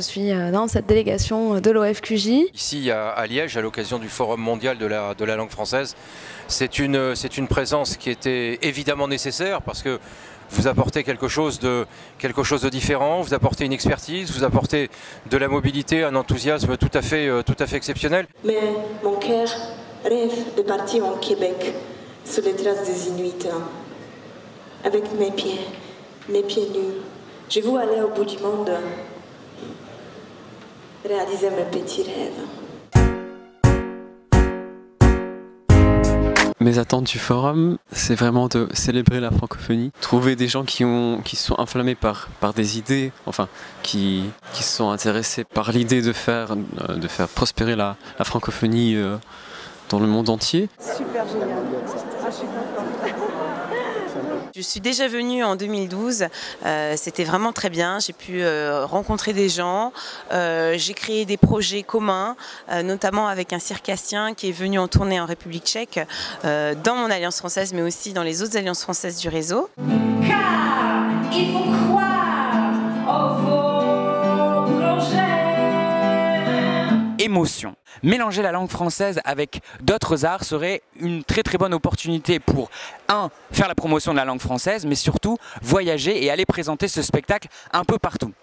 suis dans cette délégation de l'OFQJ. Ici à Liège, à l'occasion du Forum mondial de la langue française, c'est une présence qui était évidemment nécessaire parce que vous apportez quelque chose de différent, vous apportez une expertise, vous apportez de la mobilité, un enthousiasme tout à fait exceptionnel. Mais mon cœur rêve de partir en Québec, sur les traces des Inuits, avec mes pieds nus. Je veux aller au bout du monde, réaliser mes petits rêves. Mes attentes du forum, c'est vraiment de célébrer la francophonie, trouver des gens qui sont inflammés par des idées, enfin qui sont intéressés par l'idée de faire prospérer la francophonie dans le monde entier. Super génial, je suis contente. Je suis déjà venue en 2012, c'était vraiment très bien, j'ai pu rencontrer des gens, j'ai créé des projets communs, notamment avec un circassien qui est venu en tournée en République tchèque, dans mon alliance française mais aussi dans les autres alliances françaises du réseau. Car il faut croire en vos projets. Émotion. Mélanger la langue française avec d'autres arts serait une très bonne opportunité pour faire la promotion de la langue française, mais surtout voyager et aller présenter ce spectacle un peu partout.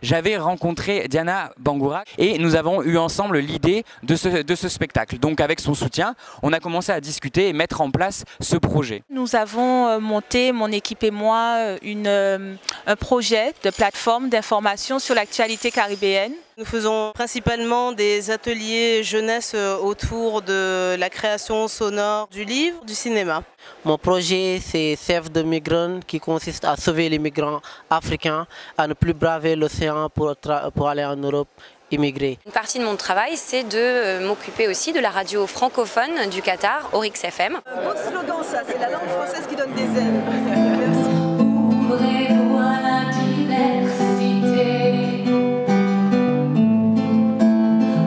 J'avais rencontré Diana Bangoura et nous avons eu ensemble l'idée de ce spectacle. Donc avec son soutien, on a commencé à discuter et mettre en place ce projet. Nous avons monté, mon équipe et moi, un projet de plateforme d'information sur l'actualité caribéenne. Nous faisons principalement des ateliers jeunesse autour de la création sonore du livre, du cinéma. Mon projet, c'est Save the Migrant, qui consiste à sauver les migrants africains, à ne plus braver l'océan pour aller en Europe immigrer. Une partie de mon travail, c'est de m'occuper aussi de la radio francophone du Qatar, Oryx FM. Un beau slogan ça, c'est la langue française qui donne des ailes. Merci. Ouvrez-vous à la diversité.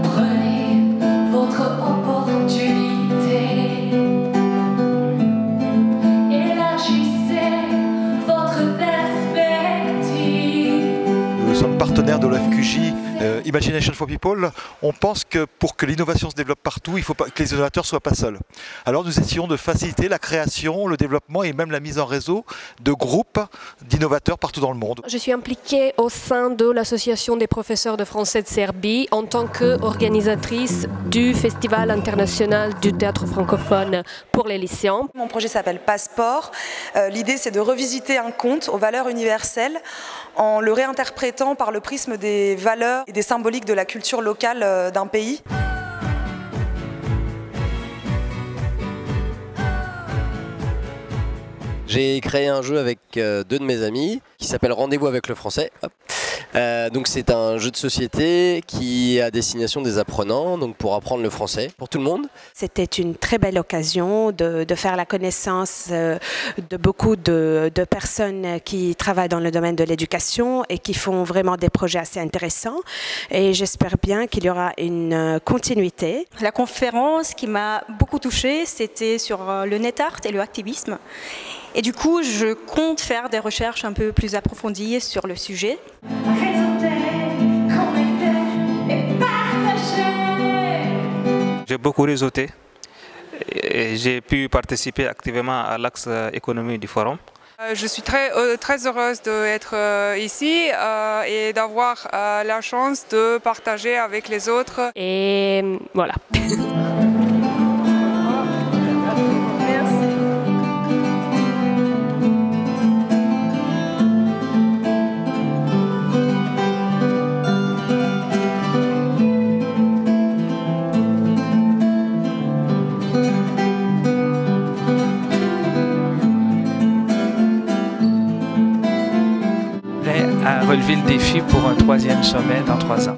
Prenez votre opportunité. Élargissez votre perspective. Nous sommes partenaires de l'OFQJ Imagination for People. On pense que pour que l'innovation se développe partout, il ne faut pas que les innovateurs ne soient pas seuls. Alors nous essayons de faciliter la création, le développement et même la mise en réseau de groupes d'innovateurs partout dans le monde. Je suis impliquée au sein de l'Association des professeurs de français de Serbie en tant qu'organisatrice du Festival international du théâtre francophone pour les lycéens. Mon projet s'appelle Passeport. L'idée c'est de revisiter un conte aux valeurs universelles en le réinterprétant par le prisme des valeurs et des symboliques de la culture locale d'un pays. J'ai créé un jeu avec deux de mes amis qui s'appelle Rendez-vous avec le français. Donc c'est un jeu de société qui est à destination des apprenants, donc pour apprendre le français, pour tout le monde. C'était une très belle occasion de faire la connaissance de beaucoup de personnes qui travaillent dans le domaine de l'éducation et qui font vraiment des projets assez intéressants. Et j'espère bien qu'il y aura une continuité. La conférence qui m'a beaucoup touchée, c'était sur le net art et le activisme. Et du coup, je compte faire des recherches un peu plus approfondies sur le sujet. J'ai beaucoup réseauté et j'ai pu participer activement à l'axe économie du forum. Je suis très heureuse d'être ici et d'avoir la chance de partager avec les autres. Et voilà. À relever le défi pour un 3e sommet dans 3 ans.